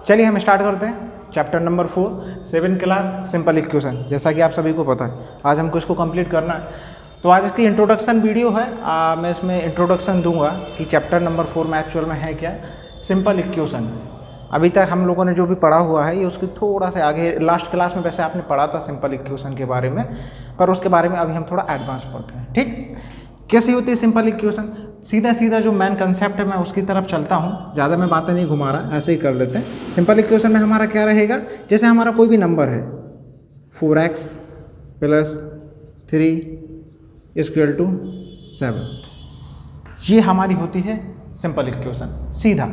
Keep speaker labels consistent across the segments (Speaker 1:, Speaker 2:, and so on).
Speaker 1: चलिए हम स्टार्ट करते हैं chapter number 4 7 class simple equation. जैसा कि आप सभी को पता है आज हमको इसको कंप्लीट करना है, तो आज इसकी इंट्रोडक्शन वीडियो है। मैं इसमें इंट्रोडक्शन दूंगा कि चैप्टर नंबर 4 में एक्चुअल में है क्या, सिंपल इक्वेशन। अभी तक हम लोगों ने जो भी पढ़ा हुआ है ये उसकी थोड़ा सा आगे, लास्ट क्लास में वैसे आपने पढ़ा था सिंपल इक्वेशन के बारे में, पर उसके बारे में अभी हम थोड़ा एडवांस पढ़ते हैं। ठीक, कैसी होती है सिंपल इक्वेशन? सीधा सीधा जो मेन कंसेप्ट है मैं उसकी तरफ चलता हूँ, ज़्यादा मैं बातें नहीं घुमा रहा, ऐसे ही कर लेते हैं। सिंपल इक्वेशन में हमारा क्या रहेगा, जैसे हमारा कोई भी नंबर है 4x + 3 = 7, ये हमारी होती है सिंपल इक्वेशन। सीधा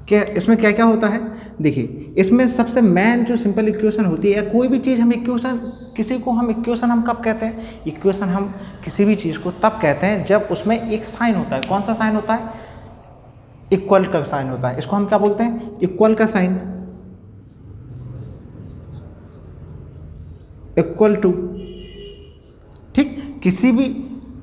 Speaker 1: क्या इसमें क्या क्या होता है, देखिए इसमें सबसे मेन जो सिंपल इक्वेशन होती है, या कोई भी चीज़ हम इक्वेशन, किसी को हम इक्वेशन हम कब कहते हैं, इक्वेशन हम किसी भी चीज़ को तब कहते हैं जब उसमें एक साइन होता है। कौन सा साइन होता है? इक्वल का साइन होता है। इसको हम क्या बोलते हैं? इक्वल का साइन, इक्वल टू। ठीक, किसी भी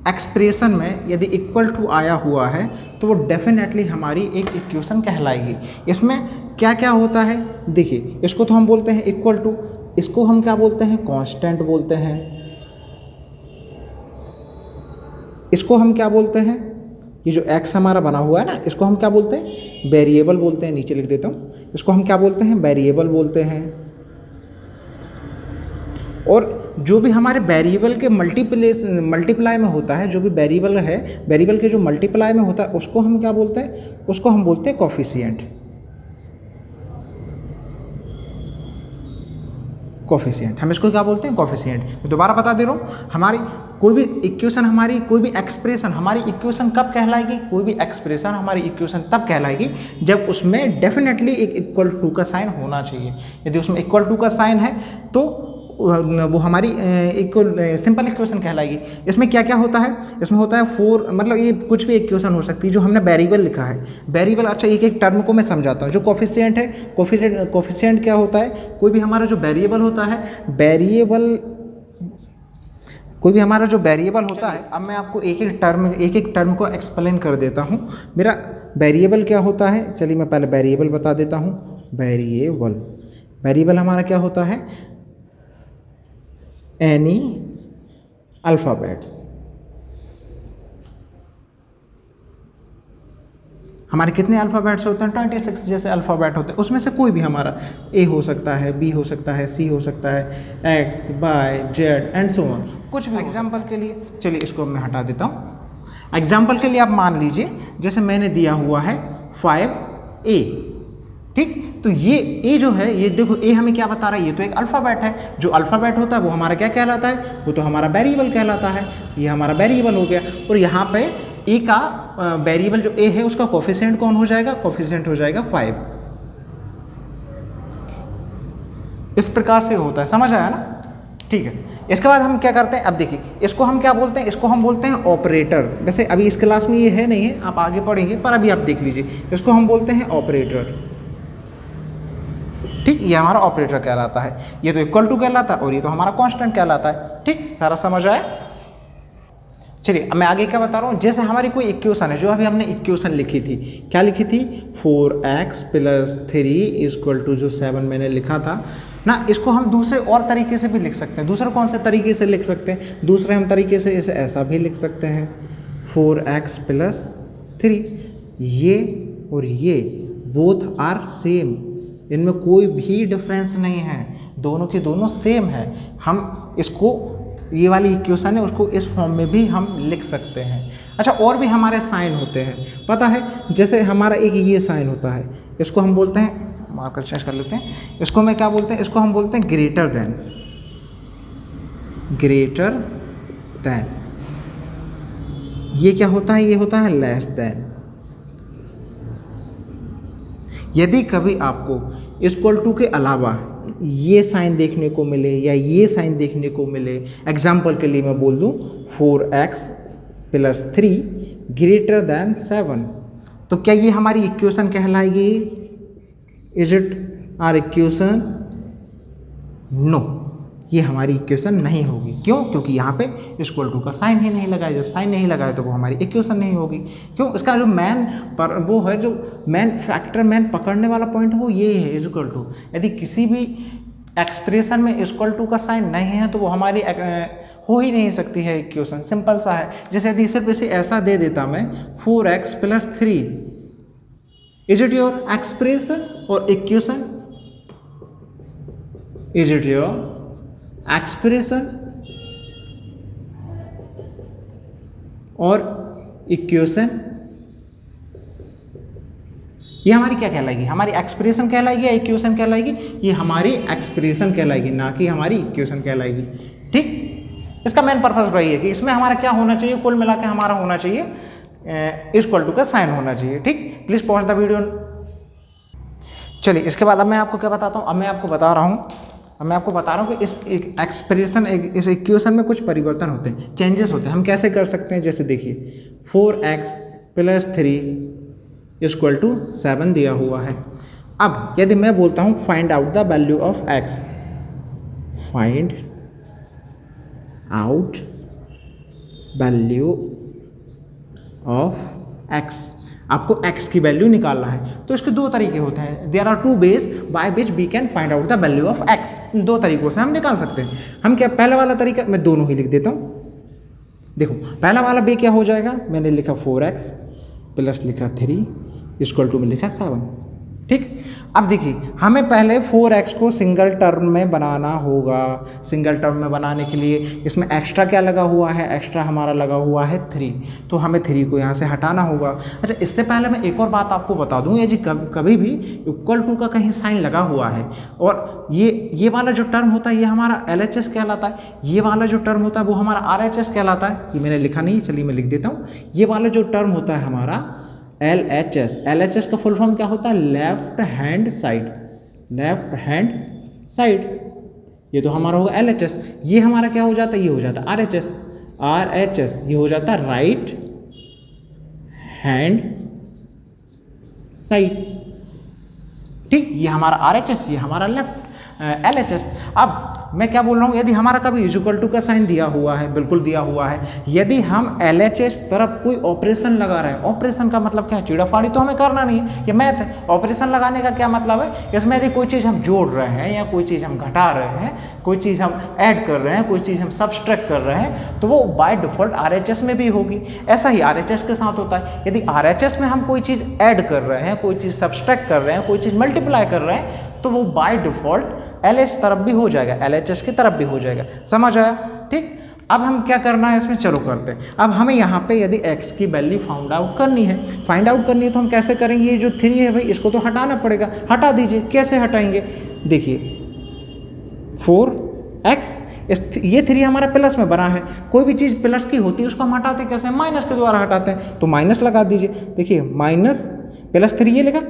Speaker 1: एक्सप्रेशन में यदि इक्वल टू आया हुआ है तो वो डेफिनेटली हमारी एक इक्वेशन कहलाएगी। इसमें क्या क्या होता है, देखिए इसको तो हम बोलते हैं इक्वल टू, इसको हम क्या बोलते हैं? कांस्टेंट बोलते हैं। इसको हम क्या बोलते हैं? ये जो x हमारा बना हुआ है ना, इसको हम क्या बोलते हैं? वेरिएबल बोलते हैं। नीचे लिख देता हूँ, इसको हम क्या बोलते हैं? वेरिएबल बोलते हैं। और जो भी हमारे वेरिएबल के मल्टीप्लाई में होता है, जो भी वेरिएबल है, वेरिएबल के जो मल्टीप्लाई में होता है उसको हम क्या बोलते हैं? उसको हम बोलते हैं कोफिशिएंट। कोफिशिएंट, हम इसको क्या बोलते हैं? कोफिशिएंट। मैं दोबारा बता दे रहा हूँ, हमारी कोई भी इक्वेशन, हमारी कोई भी एक्सप्रेशन हमारी इक्वेशन कब कहलाएगी? कोई भी एक्सप्रेशन हमारी इक्वेशन तब कहलाएगी जब उसमें डेफिनेटली एक इक्वल टू का साइन होना चाहिए। यदि उसमें इक्वल टू का साइन है तो वो हमारी इक्वल सिंपल इक्वेशन कहलाएगी। इसमें क्या क्या होता है? इसमें होता है 4, मतलब ये कुछ भी इक्वेशन हो सकती है जो हमने वेरिएबल लिखा है। वेरिएबल, अच्छा एक एक टर्म को मैं समझाता हूँ। जो कोफिशिएंट है, कोफिशिएंट क्या होता है? कोई भी हमारा जो वेरिएबल होता है, कोई भी हमारा जो वेरिएबल होता है, अब मैं आपको एक एक टर्म को एक्सप्लेन कर देता हूँ। मेरा वेरिएबल क्या होता है, चलिए मैं पहले वेरिएबल बता देता हूँ। वेरिएबल हमारा क्या होता है? एनी अल्फ़ाबेट्स, हमारे कितने अल्फ़ाबेट्स होते हैं? 26 जैसे अल्फ़ाबेट होते हैं। उसमें से कोई भी हमारा ए हो सकता है, बी हो सकता है, सी हो सकता है, x, y, z and so on, कुछ भी। एग्जाम्पल के लिए, चलिए इसको मैं हटा देता हूँ। एग्जाम्पल के लिए आप मान लीजिए जैसे मैंने दिया हुआ है 5A। ठीक, तो ये ए जो है, ये देखो ए हमें क्या बता रहा है? ये तो एक अल्फ़ाबेट है। जो अल्फ़ाबेट होता है वो हमारा क्या कहलाता है? वो तो हमारा वेरिएबल कहलाता है। ये हमारा वेरिएबल हो गया। और यहाँ पे ए का वेरिएबल जो ए है उसका कोफिशिएंट कौन हो जाएगा? कोफिशिएंट हो जाएगा 5। इस प्रकार से होता है, समझ आया ना? ठीक है, इसके बाद हम क्या करते हैं? अब देखिए इसको हम क्या बोलते हैं? इसको हम बोलते हैं ऑपरेटर। वैसे अभी इस क्लास में ये है नहीं है, आप आगे पढ़ेंगे, पर अभी आप देख लीजिए। इसको हम बोलते हैं ऑपरेटर। ठीक, ये हमारा ऑपरेटर कहलाता है। ये तो इक्वल टू कहलाता है और ये तो हमारा कांस्टेंट कहलाता है। ठीक, सारा समझ आया? चलिए अब मैं आगे क्या बता रहा हूँ। जैसे हमारी कोई इक्वेशन है, जो अभी हमने इक्वेशन लिखी थी, क्या लिखी थी? 4x + 3 = जो 7 मैंने लिखा था ना, इसको हम दूसरे और तरीके से भी लिख सकते हैं। दूसरे कौन से तरीके से लिख सकते हैं? दूसरे हम तरीके से इसे ऐसा भी लिख सकते हैं, 4x + 3। ये और ये बोथ आर सेम, इनमें कोई भी डिफरेंस नहीं है, दोनों के दोनों सेम है। हम इसको, ये वाली इक्वेशन है, उसको इस फॉर्म में भी हम लिख सकते हैं। अच्छा, और भी हमारे साइन होते हैं, पता है? जैसे हमारा एक ये साइन होता है, इसको हम बोलते हैं, मार्कर चेंज कर लेते हैं, इसको मैं क्या बोलते हैं? इसको हम बोलते हैं ग्रेटर देन। ये क्या होता है? ये होता है लेस देन। यदि कभी आपको इक्वल टू के अलावा ये साइन देखने को मिले या ये साइन देखने को मिले, एग्जाम्पल के लिए मैं बोल दूँ 4x + 3 > 7, तो क्या ये हमारी इक्वेशन कहलाएगी? Is it our equation? No, ये हमारी इक्वेशन नहीं होगी। क्यों? क्योंकि यहाँ पे इक्वल टू का साइन ही नहीं लगाया, जब साइन नहीं लगाया तो वो हमारी इक्वेशन नहीं होगी। क्यों? इसका जो वो है, जो मेन फैक्टर, मेन पकड़ने वाला पॉइंट वो ये है, इक्वल टू। यदि किसी भी एक्सप्रेशन में इक्वल टू का साइन नहीं है तो वो हमारी हो ही नहीं सकती है इक्वेशन, सिंपल सा है। जैसे यदि सिर्फ इसे ऐसा दे देता मैं 4x + 3, is it your expression or equation? Is it your expression or equation? ये हमारी क्या कहलाएगी? हमारी एक्सप्रेशन कहलाएगी या इक्वेशन कहलाएगी? ये हमारी एक्सप्रेशन कहलाएगी, ना कि हमारी इक्वेशन कहलाएगी। ठीक, इसका मेन पर्पस वही है कि इसमें हमारा क्या होना चाहिए, कुल मिला के हमारा होना चाहिए इक्वल टू का साइन होना चाहिए। ठीक, प्लीज पॉज द वीडियो। चलिए, इसके बाद अब मैं आपको क्या बताता हूँ, अब मैं आपको बता रहा हूँ कि इस एक्सप्रेशन, इस इक्वेशन में कुछ परिवर्तन होते हैं, चेंजेस होते हैं। हम कैसे कर सकते हैं? जैसे देखिए 4x + 3 = 7 दिया हुआ है। अब यदि मैं बोलता हूँ find out the value of x, find out value of x, आपको x की वैल्यू निकालना है तो इसके दो तरीके होते हैं। There are 2 ways by which we can find out the value of x। दो तरीकों से हम निकाल सकते हैं। हम क्या, पहला वाला तरीका, मैं दोनों ही लिख देता हूँ। देखो, पहला वाला वे क्या हो जाएगा, मैंने लिखा 4x प्लस लिखा 3 = में लिखा 7। ठीक, अब देखिए हमें पहले 4x को सिंगल टर्म में बनाना होगा। सिंगल टर्म में बनाने के लिए इसमें एक्स्ट्रा क्या लगा हुआ है, एक्स्ट्रा हमारा लगा हुआ है 3, तो हमें 3 को यहाँ से हटाना होगा। अच्छा, इससे पहले मैं एक और बात आपको बता दूँ, ये जी कभी भी इक्वल टू का कहीं साइन लगा हुआ है और ये वाला जो टर्म होता है ये हमारा LHS कहलाता है, ये वाला जो टर्म होता है वो हमारा RHS कहलाता है। ये मैंने लिखा नहीं, चलिए मैं लिख देता हूँ। ये वाला जो टर्म होता है हमारा LHS, LHS का फुल फॉर्म क्या होता है, left hand side, left hand side. ये तो हमारा होगा LHS। ये हमारा क्या हो जाता है, ये हो जाता है RHS, ये हो जाता है राइट हैंड साइड। ठीक, ये हमारा RHS, ये हमारा लेफ्ट LHS। अब मैं क्या बोल रहा हूँ, यदि हमारा कभी इक्वल टू का साइन दिया हुआ है, बिल्कुल दिया हुआ है, यदि हम LHS तरफ कोई ऑपरेशन लगा रहे हैं, ऑपरेशन का मतलब क्या है, चीड़ाफाड़ी तो हमें करना नहीं है, ये मैथ है। ऑपरेशन लगाने का क्या मतलब है, इसमें यदि कोई चीज़ हम जोड़ रहे हैं या कोई चीज़ हम घटा रहे हैं, कोई चीज़ हम ऐड कर रहे हैं, कोई चीज़ हम सब्सट्रैक्ट कर रहे हैं, तो वो बाय डिफॉल्ट RHS में भी होगी। ऐसा ही RHS के साथ होता है। यदि RHS में हम कोई चीज़ ऐड कर रहे हैं, कोई चीज़ सब्सट्रैक्ट कर रहे हैं, कोई चीज़ मल्टीप्लाई कर रहे हैं, तो वो बाय डिफॉल्ट LH तरफ भी हो जाएगा, LHS की तरफ भी हो जाएगा। समझ आया? ठीक, अब हम क्या करना है इसमें, चलो करते हैं। अब हमें यहाँ पे यदि x की वैल्यू फाइंड आउट करनी है, तो हम कैसे करेंगे, ये जो 3 है भाई इसको तो हटाना पड़ेगा। हटा दीजिए, कैसे हटाएंगे, देखिए 4x, ये 3 हमारा प्लस में बना है, कोई भी चीज़ प्लस की होती है उसको हम हटाते कैसे, माइनस के द्वारा हटाते हैं। तो माइनस लगा दीजिए, देखिए माइनस +3 ये लिखा,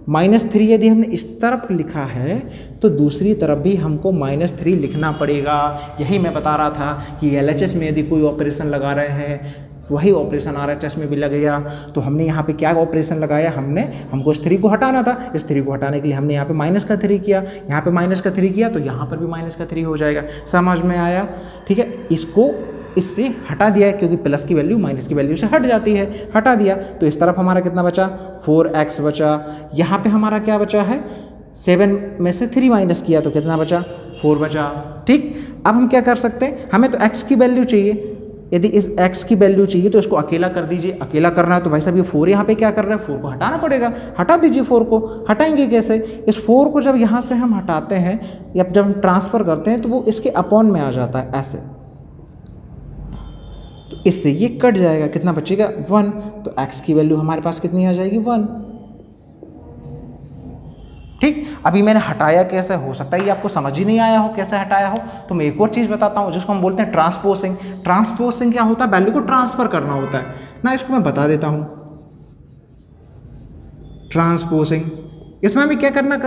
Speaker 1: -3 यदि हमने इस तरफ लिखा है तो दूसरी तरफ भी हमको -3 लिखना पड़ेगा। यही मैं बता रहा था कि LHS में यदि कोई ऑपरेशन लगा रहे हैं, वही ऑपरेशन RHS में भी लगेगा। तो हमने यहाँ पे क्या ऑपरेशन लगाया, हमको इस 3 को हटाना था। इस 3 को हटाने के लिए हमने यहाँ पे -3 किया, यहाँ पे -3 किया, तो यहाँ पर भी -3 हो जाएगा। समझ में आया? ठीक है, इसको इससे हटा दिया है क्योंकि प्लस की वैल्यू माइनस की वैल्यू से हट जाती है, हटा दिया। तो इस तरफ हमारा कितना बचा, 4x बचा। यहाँ पे हमारा क्या बचा है, 7 में से 3 माइनस किया तो कितना बचा, 4 बचा। ठीक, अब हम क्या कर सकते हैं, हमें तो x की वैल्यू चाहिए। यदि इस x की वैल्यू चाहिए तो इसको अकेला कर दीजिए। अकेला करना है तो भाई साहब ये 4 यहाँ पे क्या कर रहा है, 4 को हटाना पड़ेगा। हटा दीजिए 4 को। हटाएंगे कैसे, इस 4 को जब यहाँ से हम हटाते हैं या जब हम ट्रांसफ़र करते हैं तो वो इसके अपॉन में आ जाता है ऐसे, तो इससे ये कट जाएगा, कितना बचेगा 1। तो x की वैल्यू हमारे पास कितनी आ जाएगी, 1। ठीक, अभी मैंने हटाया कैसे, हो सकता है ये आपको समझ ही नहीं आया हो कैसे हटाया हो, तो मैं एक और चीज़ बताता हूँ जिसको हम बोलते हैं ट्रांसपोजिंग। ट्रांसपोजिंग क्या होता है, वैल्यू को ट्रांसफ़र करना होता है ना, इसको मैं बता देता हूँ। ट्रांसपोजिंग, इसमें हमें क्या करना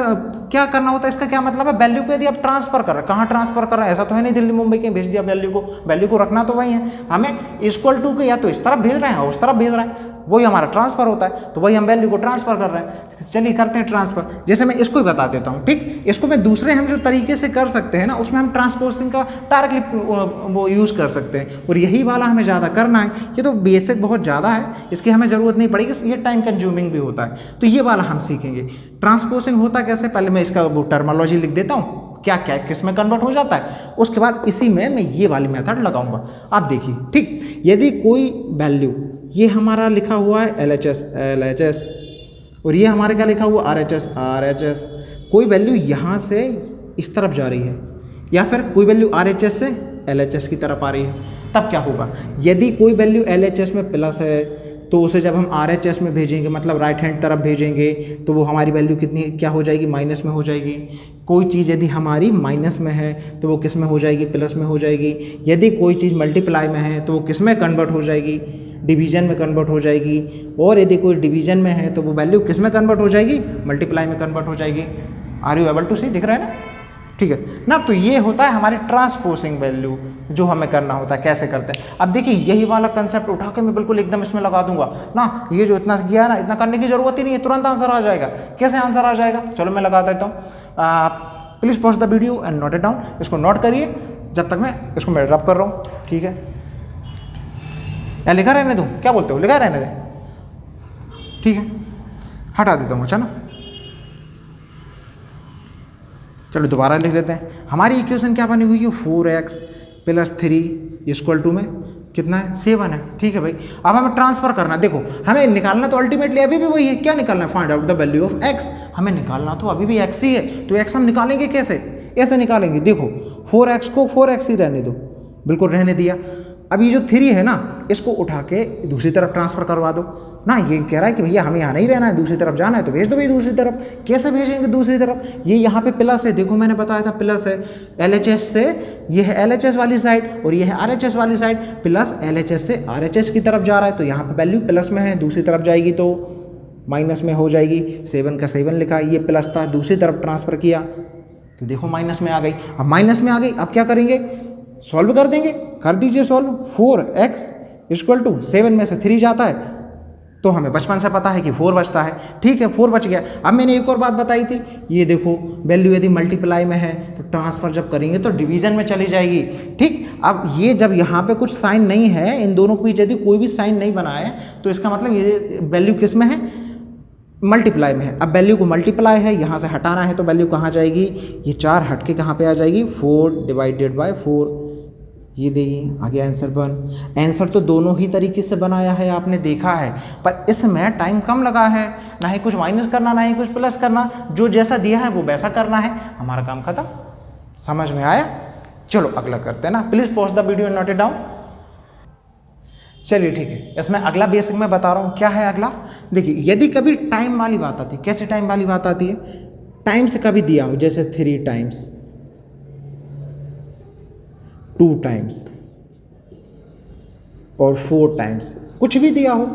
Speaker 1: क्या करना होता है, इसका क्या मतलब है, वैल्यू को यदि आप ट्रांसफर कर रहे हैं, कहाँ ट्रांसफर कर रहे हैं, ऐसा तो है नहीं दिल्ली मुंबई के भेज दिया वैल्यू को रखना तो वही है, हमें इक्वल टू के या तो इस तरफ भेज रहे हैं और उस तरफ भेज रहे हैं, वही हमारा ट्रांसफर होता है, तो वही हम वैल्यू को ट्रांसफर कर रहे हैं। चलिए करते हैं ट्रांसफर। जैसे मैं इसको ही बता देता हूँ, ठीक, इसको मैं दूसरे हम जो तरीके से कर सकते हैं ना, उसमें हम ट्रांसपोजिंग का डायरेक्टली वो यूज़ कर सकते हैं, और यही वाला हमें ज़्यादा करना है। ये तो बेसिक बहुत ज़्यादा है, इसकी हमें ज़रूरत नहीं पड़ेगी, ये टाइम कंज्यूमिंग भी होता है, तो ये वाला हम सीखेंगे। ट्रांसपोजिंग होता कैसे, पहले मैं इसका वो टर्मिनोलॉजी लिख देता हूँ, क्या क्या किस में कन्वर्ट हो जाता है, उसके बाद इसी में मैं ये वाली मेथड लगाऊंगा। आप देखिए, ठीक, यदि कोई वैल्यू, ये हमारा लिखा हुआ है LHS, और ये हमारे क्या लिखा हुआ RHS, कोई वैल्यू यहाँ से इस तरफ जा रही है, या फिर कोई वैल्यू RHS से LHS की तरफ आ रही है, तब क्या होगा, यदि कोई वैल्यू LHS में प्लस है तो उसे जब हम RHS में भेजेंगे, मतलब राइट हैंड तरफ भेजेंगे, तो वो हमारी वैल्यू कितनी क्या हो जाएगी, माइनस में हो जाएगी। कोई चीज़ यदि हमारी माइनस में है तो वो किस में हो जाएगी, प्लस में हो जाएगी। यदि कोई चीज़ मल्टीप्लाई में है तो वो किस में कन्वर्ट हो जाएगी, डिवीजन में कन्वर्ट हो जाएगी। और यदि कोई डिवीजन में है तो वो वैल्यू किस में कन्वर्ट हो जाएगी, मल्टीप्लाई में कन्वर्ट हो जाएगी। आर यू एबल टू सी, दिख रहा है ना, ठीक है ना। तो ये होता है हमारी ट्रांसपोजिंग वैल्यू, जो हमें करना होता है, कैसे करते हैं। अब देखिए, यही वाला कंसेप्ट उठा के मैं बिल्कुल एकदम इसमें लगा दूंगा ना, ये जो इतना किया है ना, इतना करने की जरूरत ही नहीं है, तुरंत आंसर आ जाएगा। कैसे आंसर आ जाएगा, चलो मैं लगा देता हूँ। Please pause the video and note it down, इसको नोट करिए जब तक मैं इसको मैं रब कर रहा हूँ, ठीक है। या लिखा रहने दूँ, क्या बोलते हो, लिखा रहने दे, ठीक है, हटा देता हूँ, अच्छा ना। चलो दोबारा लिख लेते हैं। हमारी इक्वेशन क्या बनी हुई है, 4x + 3 = में कितना है, 7 है, ठीक है भाई। अब हमें ट्रांसफर करना, देखो हमें निकालना तो अल्टीमेटली अभी भी वही है, क्या निकालना है, find out the value of x। हमें निकालना तो अभी भी x ही है, तो x हम निकालेंगे कैसे, ऐसे निकालेंगे, देखो 4x को 4x ही रहने दो, बिल्कुल रहने दिया। अब ये जो 3 है ना, इसको उठा के दूसरी तरफ ट्रांसफर करवा दो ना। ये कह रहा है कि भैया हमें यहाँ नहीं रहना है, दूसरी तरफ जाना है, तो भेज दो भाई दूसरी तरफ। कैसे भेजेंगे दूसरी तरफ, ये यहाँ पे प्लस है, देखो मैंने बताया था प्लस है, LHS से ये है LHS वाली साइड और ये है RHS वाली साइड, प्लस LHS से RHS की तरफ जा रहा है, तो यहाँ पे वैल्यू प्लस में है, दूसरी तरफ जाएगी तो माइनस में हो जाएगी। 7 का 7 लिखा, ये प्लस था, दूसरी तरफ ट्रांसफ़र किया तो देखो माइनस में आ गई। अब माइनस में आ गई, अब क्या करेंगे, सॉल्व कर देंगे, कर दीजिए सॉल्व। 4x = 7 में से 3 जाता है तो हमें बचपन से पता है कि 4 बचता है, ठीक है, 4 बच गया। अब मैंने एक और बात बताई थी, ये देखो वैल्यू यदि मल्टीप्लाई में है तो ट्रांसफर जब करेंगे तो डिवीजन में चली जाएगी, ठीक। अब ये जब यहाँ पे कुछ साइन नहीं है, इन दोनों के बीच यदि कोई भी साइन नहीं बना है तो इसका मतलब ये वैल्यू किस में है, मल्टीप्लाई में है। अब वैल्यू को मल्टीप्लाई है, यहाँ से हटाना है तो वैल्यू कहाँ जाएगी, ये 4 हट के कहाँ पे आ जाएगी, 4/4 ये देगी, आगे आंसर 1। आंसर तो दोनों ही तरीके से बनाया है, आपने देखा है, पर इसमें टाइम कम लगा है, ना ही कुछ माइनस करना ना ही कुछ प्लस करना, जो जैसा दिया है वो वैसा करना है, हमारा काम खत्म। समझ में आया, चलो अगला करते हैं ना। Please pause the video and note it down. चलिए ठीक है, इसमें अगला बेसिक मैं बता रहा हूँ, क्या है अगला। देखिए यदि कभी टाइम वाली बात आती है, कैसे टाइम वाली बात आती है, टाइम से कभी दिया हो, जैसे 3 टाइम्स, 2 टाइम्स और 4 टाइम्स, कुछ भी दिया हो,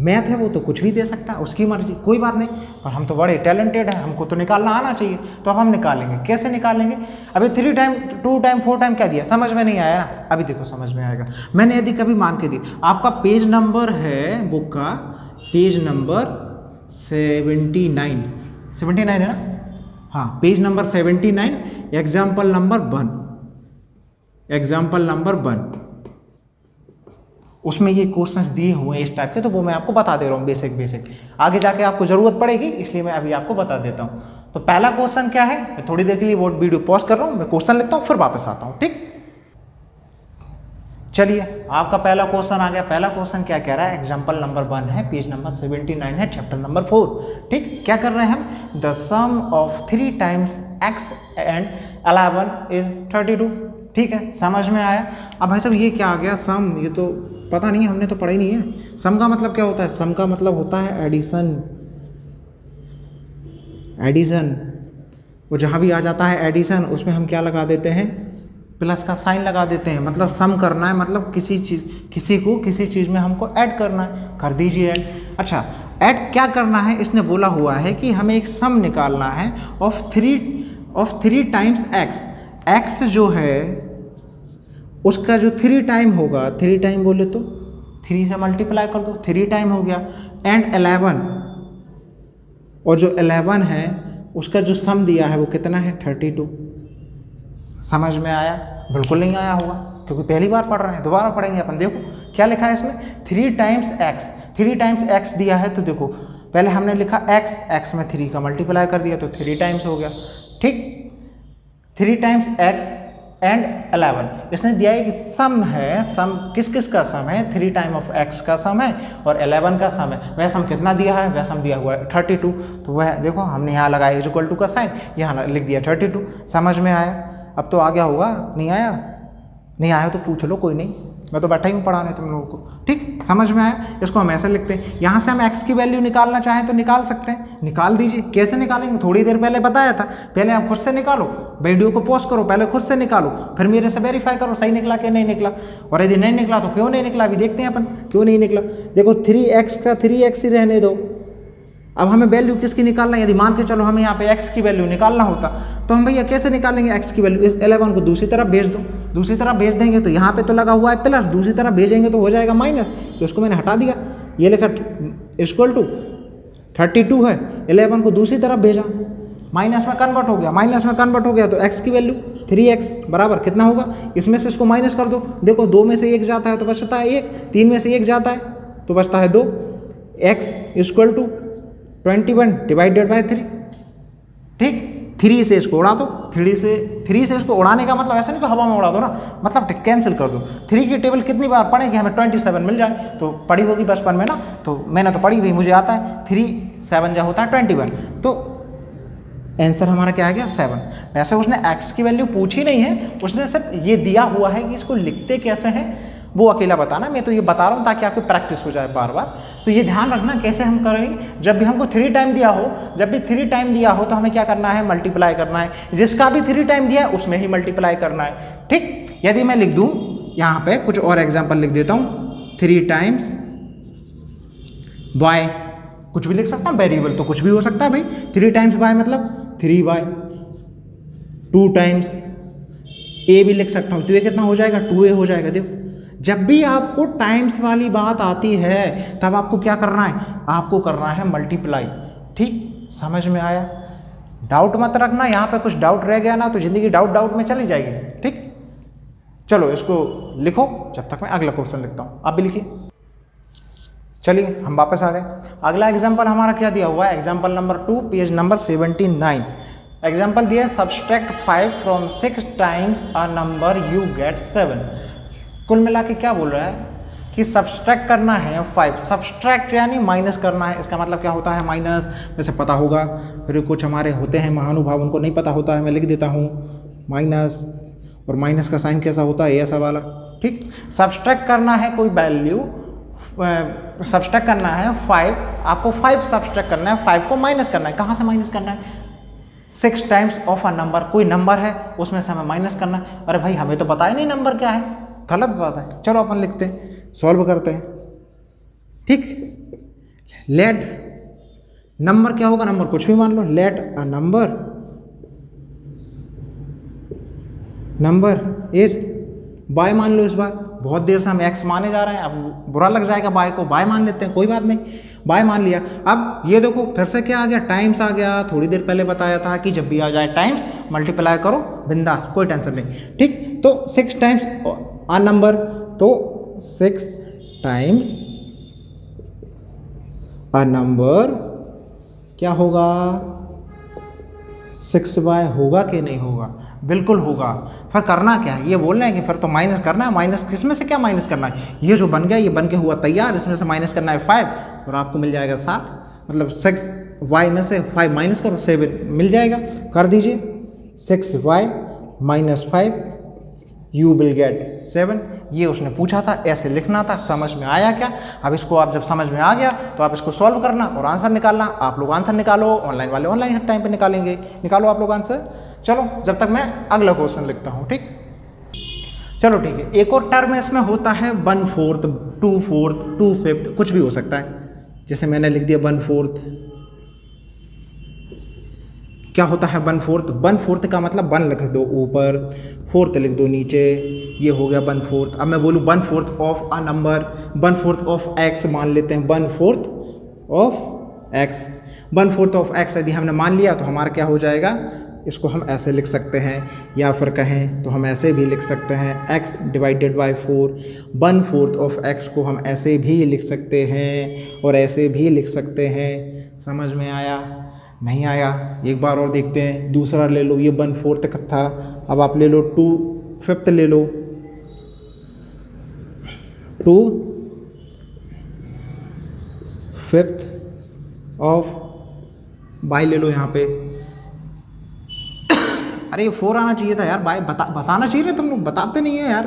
Speaker 1: मैथ है वो तो कुछ भी दे सकता है, उसकी मर्जी, कोई बात नहीं। पर हम तो बड़े टैलेंटेड हैं, हमको तो निकालना आना चाहिए, तो अब हम निकालेंगे। कैसे निकालेंगे, अभी 3 टाइम 2 टाइम 4 टाइम क्या दिया, समझ में नहीं आया ना, अभी देखो समझ में आएगा। मैंने यदि कभी मान के दिया, आपका पेज नंबर है बुक का, पेज नंबर 79 है ना, हाँ पेज नंबर 79, एग्जाम्पल नंबर 1, उसमें ये क्वेश्चंस दिए हुए हैं इस टाइप के, तो वो मैं आपको बता दे रहा हूँ बेसिक। आगे जाके आपको ज़रूरत पड़ेगी, इसलिए मैं अभी आपको बता देता हूँ। तो पहला क्वेश्चन क्या है, मैं थोड़ी देर के लिए वो वीडियो पॉज कर रहा हूँ, मैं क्वेश्चन लिखता हूँ फिर वापस आता हूँ, ठीक। चलिए आपका पहला क्वेश्चन आ गया। पहला क्वेश्चन क्या कह रहा है, एग्जाम्पल नंबर 1 है, पेज नंबर 79 है, चैप्टर नंबर 4, ठीक। क्या कर रहे हैं हम, the sum of 3 times x and 11 is 32, ठीक है, समझ में आया। अब भाई साहब ये क्या आ गया, सम, ये तो पता नहीं, हमने तो पढ़ा ही नहीं है। सम का मतलब क्या होता है, सम का मतलब होता है एडिशन, वो जहाँ भी आ जाता है एडिशन, उसमें हम क्या लगा देते हैं, प्लस का साइन लगा देते हैं। मतलब सम करना है, मतलब किसी चीज़ को किसी चीज़ में हमको ऐड करना है, कर दीजिए ऐड। अच्छा, ऐड क्या करना है, इसने बोला हुआ है कि हमें एक सम निकालना है of three times x. X जो है उसका जो 3 टाइम होगा, 3 टाइम बोले तो 3 से मल्टीप्लाई कर दो, 3 टाइम हो गया, एंड 11, और जो 11 है उसका जो सम दिया है वो कितना है 32। समझ में आया? बिल्कुल नहीं आया होगा क्योंकि पहली बार पढ़ रहे हैं, दोबारा पढ़ेंगे अपन। देखो क्या लिखा है इसमें, 3 टाइम्स एक्स, 3 टाइम्स एक्स दिया है तो देखो पहले हमने लिखा एक्स, एक्स में 3 का मल्टीप्लाई कर दिया तो 3 टाइम्स हो गया, ठीक। 3 टाइम्स एक्स एंड 11, इसने दिया है कि सम है, सम किस किस का सम है, 3 टाइम ऑफ एक्स का सम है और 11 का सम है। वह सम कितना दिया है, वह सम दिया हुआ है 32, तो वह देखो हमने यहाँ लगाया इज इक्वल टू का साइन, यहाँ लिख दिया 32। समझ में आया? अब तो आ गया होगा, नहीं आया? नहीं आया तो पूछ लो, कोई नहीं, मैं तो बैठा ही हूँ पढ़ाने तुम लोगों को, ठीक। समझ में आया? इसको हम ऐसे लिखते हैं, यहाँ से हम x की वैल्यू निकालना चाहें तो निकाल सकते हैं, निकाल दीजिए। कैसे निकालेंगे, थोड़ी देर पहले बताया था, पहले आप खुद से निकालो, वीडियो को पॉज करो, पहले खुद से निकालो, फिर मेरे से वेरीफाई करो सही निकला कि नहीं निकला, और यदि नहीं निकला तो क्यों नहीं निकला अभी देखते हैं अपन, क्यों नहीं निकला। देखो 3x का 3x ही रहने दो। अब हमें वैल्यू किसकी निकालना है, यदि मान के चलो हमें यहाँ पे x की वैल्यू निकालना होता तो हम भैया कैसे निकालेंगे x की वैल्यू, इस 11 को दूसरी तरफ भेज दो, दूसरी तरफ भेज देंगे तो यहाँ पे तो लगा हुआ है प्लस, दूसरी तरफ भेजेंगे तो हो जाएगा माइनस, तो इसको मैंने हटा दिया, ये लिखा इक्वल टू 32 है, 11 को दूसरी तरफ भेजा, माइनस में कन्वर्ट हो गया, माइनस में कन्वर्ट हो गया तो x की वैल्यू 3x बराबर कितना होगा, इसमें से इसको माइनस कर दो, देखो 2 में से 1 जाता है तो बचता है 1, 3 में से 1 जाता है तो बचता है 2, x equal to 21 divided by 3, ठीक। 3 से इसको उड़ा दो, 3 से इसको उड़ाने का मतलब ऐसा नहीं कि हवा में उड़ा दो ना, मतलब कैंसिल कर दो। 3 की टेबल कितनी बार पढ़ेंगे, हमें 27 मिल जाए, तो पढ़ी होगी बचपन में ना, तो मैंने तो पढ़ी भाई, मुझे आता है, 3 7 जो होता है 21, तो आंसर हमारा क्या आ गया 7। वैसे उसने x की वैल्यू पूछी नहीं है, उसने सिर्फ ये दिया हुआ है कि इसको लिखते कैसे हैं वो अकेला बताना, मैं तो ये बता रहा हूँ ताकि आपकी प्रैक्टिस हो जाए बार बार। तो ये ध्यान रखना कैसे हम करेंगे, जब भी हमको 3 टाइम दिया हो, जब भी 3 टाइम दिया हो तो हमें क्या करना है, मल्टीप्लाई करना है, जिसका भी 3 टाइम दिया है उसमें ही मल्टीप्लाई करना है, ठीक। यदि मैं लिख दूँ यहाँ पे कुछ और एग्जाम्पल लिख देता हूँ, 3 टाइम्स y, कुछ भी लिख सकता हूँ, वेरिएबल तो कुछ भी हो सकता है भाई, 3 टाइम्स y मतलब 3y, 2 टाइम्स a भी लिख सकता हूँ, तो ये कितना हो जाएगा 2a हो जाएगा। देखो जब भी आपको टाइम्स वाली बात आती है तब आपको क्या करना है, आपको करना है मल्टीप्लाई, ठीक। समझ में आया? डाउट मत रखना, यहाँ पे कुछ डाउट रह गया ना तो जिंदगी डाउट में चली जाएगी, ठीक। चलो इसको लिखो, जब तक मैं अगला क्वेश्चन लिखता हूँ, आप भी लिखिए। चलिए हम वापस आ गए, अगला एग्जाम्पल हमारा क्या दिया हुआ है, example number 2 page number 79। Example दिया subtract 5 from 6 times a number you get 7। कुल मिला के क्या बोल रहा है कि सब्सट्रैक्ट करना है 5, सब्सट्रैक्ट यानी माइनस करना है, इसका मतलब क्या होता है माइनस, वैसे पता होगा, फिर कुछ हमारे होते हैं महानुभाव उनको नहीं पता होता है, मैं लिख देता हूँ माइनस, और माइनस का साइन कैसा होता है ऐसा वाला, ठीक। सब्सट्रैक्ट करना है कोई वैल्यू, सब्सट्रैक्ट करना है 5, आपको 5 सब्सट्रैक्ट करना है, 5 को माइनस करना है, कहाँ से माइनस करना है, 6 टाइम्स ऑफ अ नंबर, कोई नंबर है उसमें से हमें माइनस करना है। अरे भाई हमें तो पता ही नहीं नंबर क्या है, गलत बात है। चलो अपन लिखते हैं, सॉल्व करते हैं, ठीक। लेट नंबर क्या होगा, नंबर कुछ भी मान लो, let a number is by मान लो, इस बार बहुत देर से हम एक्स माने जा रहे हैं, अब बुरा लग जाएगा बाय को, बाय मान लेते हैं, कोई बात नहीं, बाय मान लिया। अब ये देखो फिर से क्या आ गया, टाइम्स आ गया, थोड़ी देर पहले बताया था कि जब भी आ जाए टाइम्स मल्टीप्लाई करो बिंदास, कोई टेंशन नहीं, ठीक। तो 6 टाइम्स आ नंबर, तो 6 टाइम्स अ नंबर क्या होगा, 6y होगा कि नहीं होगा, बिल्कुल होगा। फिर करना क्या है, ये बोल रहे हैं कि फिर तो माइनस करना है, माइनस किसमें से क्या माइनस करना है, ये जो बन गया ये बन के हुआ तैयार, इसमें से माइनस करना है 5 और आपको मिल जाएगा 7, मतलब 6y में से 5 माइनस करो 7 मिल जाएगा, कर दीजिए 6y minus 5 you will get 7। ये उसने पूछा था, ऐसे लिखना था, समझ में आया क्या? अब इसको आप जब समझ में आ गया तो आप इसको सॉल्व करना और आंसर निकालना। आप लोग आंसर निकालो, ऑनलाइन वाले ऑनलाइन टाइम पे निकालेंगे, निकालो आप लोग आंसर। चलो जब तक मैं अगला क्वेश्चन लिखता हूँ, ठीक। चलो ठीक है, एक और टर्म इसमें होता है 1/4, 2/4, 2/5, कुछ भी हो सकता है, जैसे मैंने लिख दिया 1/4, क्या होता है 1/4? 1/4 का मतलब 1 लिख दो ऊपर, 4 लिख दो नीचे, ये हो गया 1/4। अब मैं बोलूँ 1/4 of a number, 1/4 of x मान लेते हैं, 1/4 ऑफ x, 1/4 ऑफ x यदि हमने मान लिया तो हमारा क्या हो जाएगा, इसको हम ऐसे लिख सकते हैं, या फिर कहें तो हम ऐसे भी लिख सकते हैं x divided by 4। 1/4 of x को हम ऐसे भी लिख सकते हैं और ऐसे भी लिख सकते हैं। समझ में आया? नहीं आया? एक बार और देखते हैं, दूसरा ले लो, ये 1/4 का था, अब आप ले लो 2/5 ले लो, 2/5 ऑफ बाई ले लो यहाँ पे। अरे ये 4 आना चाहिए था यार, बाई बताना चाहिए ना, तुम लोग बताते नहीं है यार।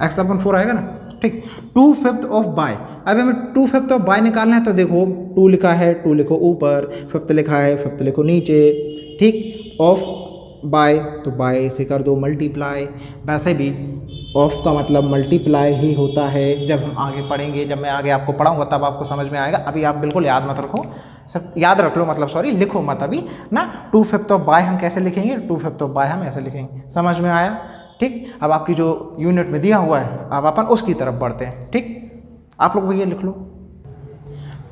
Speaker 1: x अपन 4 आएगा ना, ठीक। 2/5 ऑफ बाय, अब हमें 2/5 ऑफ बाय निकालना है तो देखो 2 लिखा है, 2 लिखो ऊपर, 5 लिखा है, 5 लिखो नीचे, ठीक। ऑफ बाय तो बाय से कर दो मल्टीप्लाई, वैसे भी ऑफ का मतलब मल्टीप्लाई ही होता है। जब हम आगे पढ़ेंगे, जब मैं आगे आपको पढ़ाऊंगा तब आपको समझ में आएगा, अभी आप बिल्कुल याद मत रखो, सब याद रख लो, मतलब सॉरी लिखो मत अभी ना। 2/5 ऑफ बाय हम कैसे लिखेंगे, 2/5 ऑफ बाय हम ऐसे लिखेंगे। समझ में आया? ठीक। अब आपकी जो यूनिट में दिया हुआ है, अब अपन उसकी तरफ बढ़ते हैं, ठीक। आप लोग भैया लिख लो।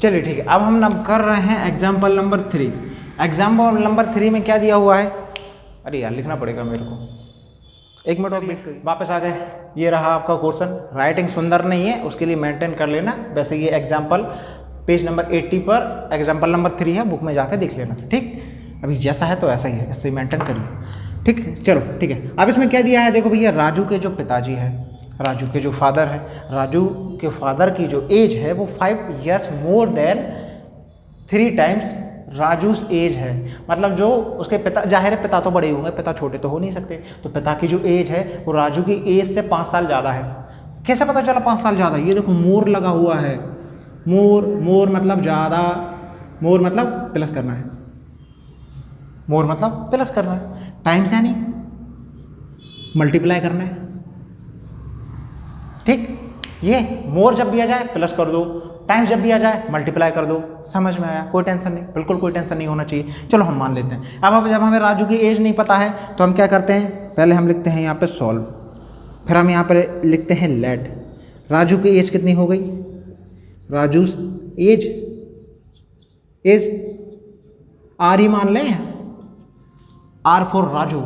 Speaker 1: चलिए ठीक है, अब हम कर रहे हैं एग्जाम्पल नंबर 3। एग्जाम्पल नंबर 3 में क्या दिया हुआ है, अरे यार लिखना पड़ेगा मेरे को, एक मिनट और वेट करिए। वापस आ गए, ये रहा आपका क्वेश्चन। राइटिंग सुंदर नहीं है, उसके लिए मेंटेन कर लेना। वैसे ये एग्जाम्पल पेज नंबर 80 पर एग्जाम्पल नंबर 3 है, बुक में जाकर देख लेना, ठीक। अभी जैसा है तो ऐसा ही है, इससे मेंटेन करिए, ठीक। चलो ठीक है, अब इसमें क्या दिया है, देखो भैया, राजू के जो पिताजी है, राजू के जो फादर है, राजू के फादर की जो एज है वो 5 years more than 3 times Raju's age है। मतलब जो उसके पिता, जाहिर है पिता तो बड़े होंगे, पिता छोटे तो हो नहीं सकते, तो पिता की जो एज है वो राजू की एज से 5 साल ज़्यादा है। कैसे पता चला 5 साल ज़्यादा? ये देखो मोर लगा हुआ है, मोर, मोर मतलब ज़्यादा, मोर मतलब प्लस करना है, मोर मतलब प्लस करना है, टाइम्स यानी मल्टीप्लाई करना है, ठीक। ये मोर जब भी आ जाए प्लस कर दो, टाइम्स जब भी आ जाए मल्टीप्लाई कर दो। समझ में आया? कोई टेंशन नहीं, बिल्कुल कोई टेंशन नहीं होना चाहिए। चलो हम मान लेते हैं। अब जब हमें राजू की एज नहीं पता है तो हम क्या करते हैं, पहले हम लिखते हैं यहाँ पे सॉल्व, फिर हम यहाँ पर लिखते हैं लेट। राजू की एज कितनी हो गई, राजू एज आर ही मान लें, आर फॉर राजू,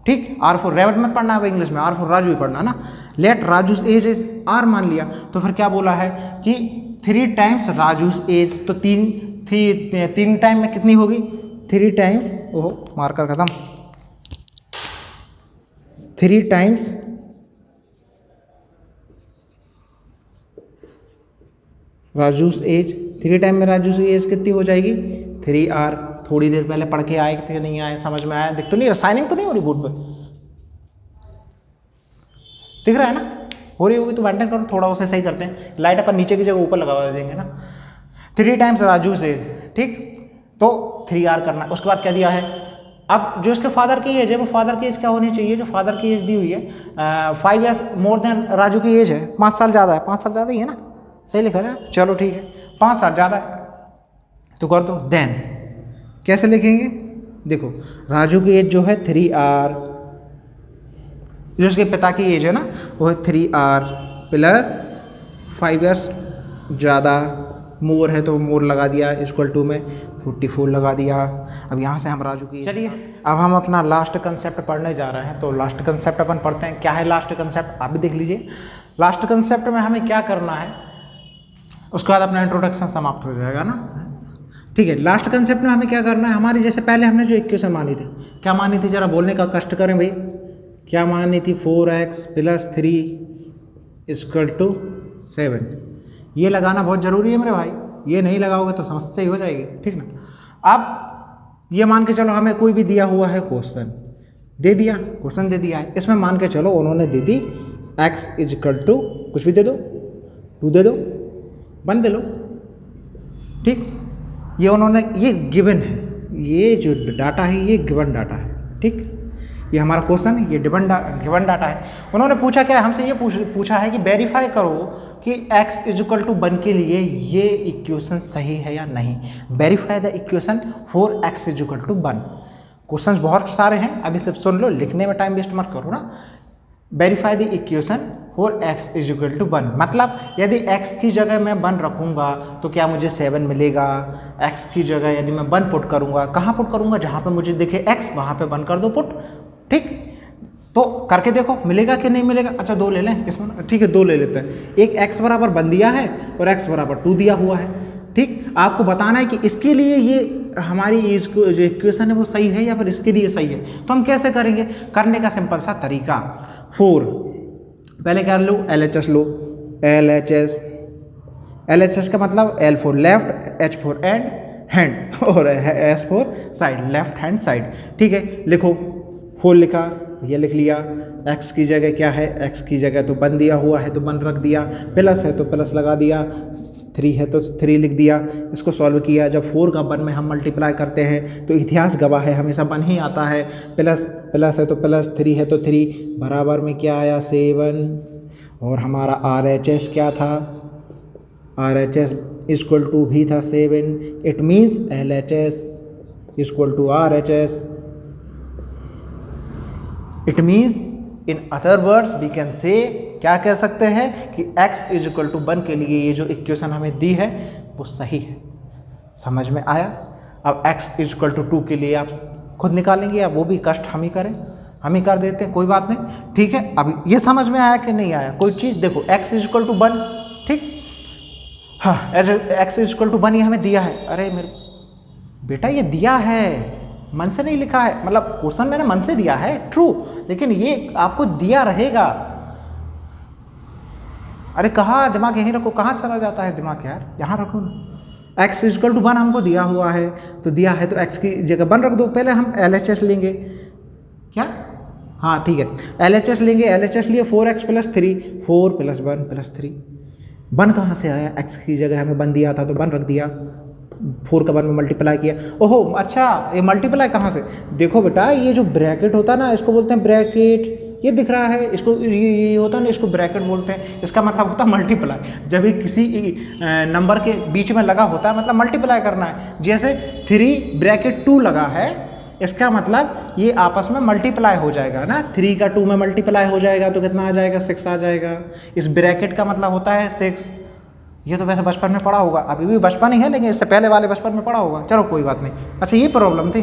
Speaker 1: ठीक। आर फॉर रैबिट मत पढ़ना है इंग्लिश में, आर फॉर राजू ही पढ़ना ना। लेट राजूस एज आर मान लिया, तो फिर क्या बोला है कि 3 times राजूस एज, तो 3 टाइम में कितनी होगी, 3 times, ओहो मार्कर खत्म, 3 times राजूस एज, 3 टाइम में राजूस की एज कितनी हो जाएगी, 3R। थोड़ी देर पहले पढ़ के आए थे, नहीं आए, समझ में आया? दिख तो नहीं रहा, साइनिंग तो नहीं हो रही बोर्ड पर, दिख रहा है ना? हो रही होगी तो मेंटेन करो, थोड़ा उसे सही करते हैं। लाइट अपन नीचे की जगह ऊपर लगा देंगे ना। 3 times राजूस एज, ठीक। तो 3R करना। उसके बाद क्या दिया है, अब जो इसके फादर की एज है वो फादर की एज क्या होनी चाहिए, जो फादर की एज दी हुई है 5 years मोर देन राजू की एज है, 5 साल ज़्यादा है, 5 साल ज़्यादा ही है ना, सही लिखा है? चलो ठीक है, 5 साल ज़्यादा है तो कर दो। देन कैसे लिखेंगे, देखो राजू की एज जो है 3R, जो उसके पिता की एज है ना वो है 3R प्लस 5 years ज़्यादा, मोर है तो मोर लगा दिया, इक्वल टू में 44 लगा दिया। अब यहाँ से हम राजू की, चलिए अब हम अपना लास्ट कंसेप्ट पढ़ने जा रहे हैं। तो लास्ट कंसेप्ट अपन पढ़ते हैं। क्या है लास्ट कंसेप्ट, आप भी देख लीजिए। लास्ट कंसेप्ट में हमें क्या करना है, उसके बाद अपना इंट्रोडक्शन समाप्त हो जाएगा ना, ठीक है। लास्ट कंसेप्ट में हमें क्या करना है, हमारी जैसे पहले हमने जो इक्वेशन मानी थी, क्या मानी थी, जरा बोलने का कष्ट करें भाई, क्या मानी थी, 4x + 3 = 7। ये लगाना बहुत ज़रूरी है मेरे भाई, ये नहीं लगाओगे तो समस्या ही हो जाएगी, ठीक ना। अब ये मान के चलो हमें कोई भी दिया हुआ है क्वेश्चन, दे दिया, क्वेश्चन दे दिया है, इसमें मान के चलो उन्होंने दे दी x = कुछ भी दे दो, 2 दे दो, 1 दे लो, ठीक। ये उन्होंने, ये गिवन है, ये जो डाटा है ये गिवन डाटा है, ठीक। ये हमारा क्वेश्चन है, ये गिवन डाटा है। उन्होंने पूछा क्या है हमसे, ये पूछा है कि वेरीफाई करो कि x इज इक्वल टू 1 के लिए ये इक्वेशन सही है या नहीं। Verify the equation for x is equal to 1। Questions बहुत सारे हैं, अभी सिर्फ सुन लो, लिखने में टाइम वेस्ट मत करो ना। Verify the equation for x is equal to 1, मतलब यदि x की जगह मैं 1 रखूँगा तो क्या मुझे 7 मिलेगा। x की जगह यदि मैं 1 पुट करूँगा, कहाँ पुट करूँगा, जहाँ पे मुझे दिखे x वहाँ पे 1 कर दो पुट। ठीक, तो करके देखो मिलेगा कि नहीं मिलेगा। अच्छा 2 ले लें इसमें, ठीक है 2 ले लेते हैं। एक x बराबर 1 दिया है और x बराबर 2 दिया हुआ है। ठीक, आपको बताना है कि इसके लिए ये हमारी जो इक्वेशन है वो सही है या फिर इसके लिए सही है। तो हम कैसे करेंगे, करने का सिंपल सा तरीका, 4 पहले क्या लो, LHS लो, LHS का मतलब L for left, H for hand और S for side, left hand side. ठीक है, लिखो 4 लिखा, ये लिख लिया। x की जगह क्या है, x की जगह तो 1 दिया हुआ है तो 1 रख दिया, प्लस है तो प्लस लगा दिया, 3 है तो 3 लिख दिया। इसको सॉल्व किया, जब 4 का 1 में हम मल्टीप्लाई करते हैं तो इतिहास गवाह है हमेशा 1 ही आता है। प्लस है तो प्लस, 3 है तो 3, बराबर में क्या आया 7। और हमारा RHS क्या था, RHS इक्वल टू भी था 7। It means LHS equal to RHS। It means in other words we can say, क्या कह सकते हैं कि x इज इक्वल टू 1 के लिए ये जो इक्वेशन हमें दी है वो सही है। समझ में आया। अब x इज इक्वल टू 2 के लिए आप खुद निकालेंगे या वो भी कष्ट हम ही करें, हम ही कर देते हैं, कोई बात नहीं। ठीक है, अब ये समझ में आया कि नहीं आया कोई चीज़। देखो x इज इक्वल टू 1, ठीक, हाँ x इज इक्वल टू 1 ये हमें दिया है। अरे मेरे बेटा ये दिया है, मन से नहीं लिखा है, मतलब क्वेश्चन मैंने मन से दिया है ट्रू, लेकिन ये आपको दिया रहेगा। अरे कहाँ दिमाग, यहीं रखो, कहाँ चला जाता है दिमाग यार, यहाँ रखो ना। x इक्वल टू 1 हमको दिया हुआ है, तो दिया है तो x की जगह 1 रख दो। पहले हम LHS लेंगे, क्या, हाँ ठीक है LHS लेंगे। LHS लिए 4x प्लस 3, 4 प्लस 1 प्लस 3। 1 कहाँ से आया, x की जगह हमें 1 दिया था तो 1 रख दिया, 4 का 1 में मल्टीप्लाई किया। ओहो अच्छा, ये मल्टीप्लाई कहाँ से, देखो बेटा ये जो ब्रैकेट होता है ना इसको बोलते हैं ब्रैकेट, ये दिख रहा है इसको, ये होता है ना इसको ब्रैकेट बोलते हैं। इसका मतलब होता है मल्टीप्लाई, जब भी किसी नंबर के बीच में लगा होता है मतलब मल्टीप्लाई करना है। जैसे 3 ब्रैकेट 2 लगा है, इसका मतलब ये आपस में मल्टीप्लाई हो जाएगा ना, 3 का 2 में मल्टीप्लाई हो जाएगा तो कितना आ जाएगा, 6 आ जाएगा। इस ब्रैकेट का मतलब होता है 6। ये तो वैसे बचपन में पढ़ा होगा, अभी भी बचपन ही है लेकिन इससे पहले वाले बचपन में पढ़ा होगा, चलो कोई बात नहीं। अच्छा ये प्रॉब्लम थी,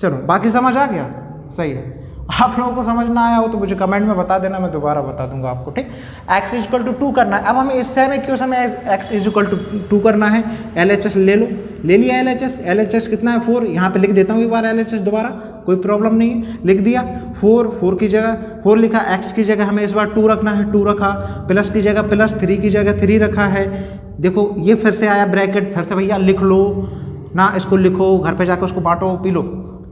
Speaker 1: चलो बाकी समझ आ गया, सही है। आप लोगों को समझ ना आया हो तो मुझे कमेंट में बता देना, मैं दोबारा बता दूंगा आपको। ठीक, x इज इक्वल टू 2 करना है। अब हमें इस सेम इक्वेशन में x इज इक्वल टू 2 करना है। LHS ले लो, ले लिया LHS कितना है 4, यहाँ पे लिख देता हूँ एक बार LHS दोबारा, कोई प्रॉब्लम नहीं है, लिख दिया 4 की जगह 4 लिखा, x की जगह हमें इस बार 2 रखना है, 2 रखा, प्लस की जगह प्लस, 3 की जगह 3 रखा है। देखो ये फिर से आया ब्रैकेट, फिर से भैया लिख लो ना, इसको लिखो, घर पे जाकर उसको बांटो पी लो,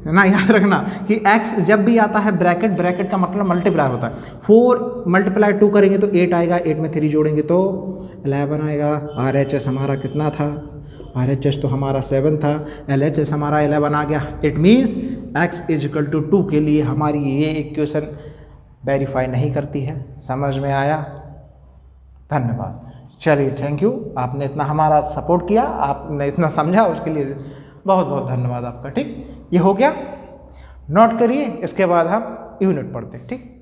Speaker 1: है ना। याद रखना कि x जब भी आता है ब्रैकेट का मतलब मल्टीप्लाई होता है। 4 मल्टीप्लाई 2 करेंगे तो 8 आएगा, 8 में 3 जोड़ेंगे तो 11 आएगा। RHS हमारा कितना था, RHS तो हमारा 7 था, LHS हमारा 11 आ गया। It means x is equal to 2 के लिए हमारी ये इक्वेशन वेरीफाई नहीं करती है। समझ में आया, धन्यवाद। चलिए थैंक यू, आपने इतना हमारा सपोर्ट किया, आपने इतना समझा, उसके लिए बहुत बहुत धन्यवाद आपका। ठीक, ये हो गया, नोट करिए, इसके बाद हम यूनिट पढ़ते हैं। ठीक।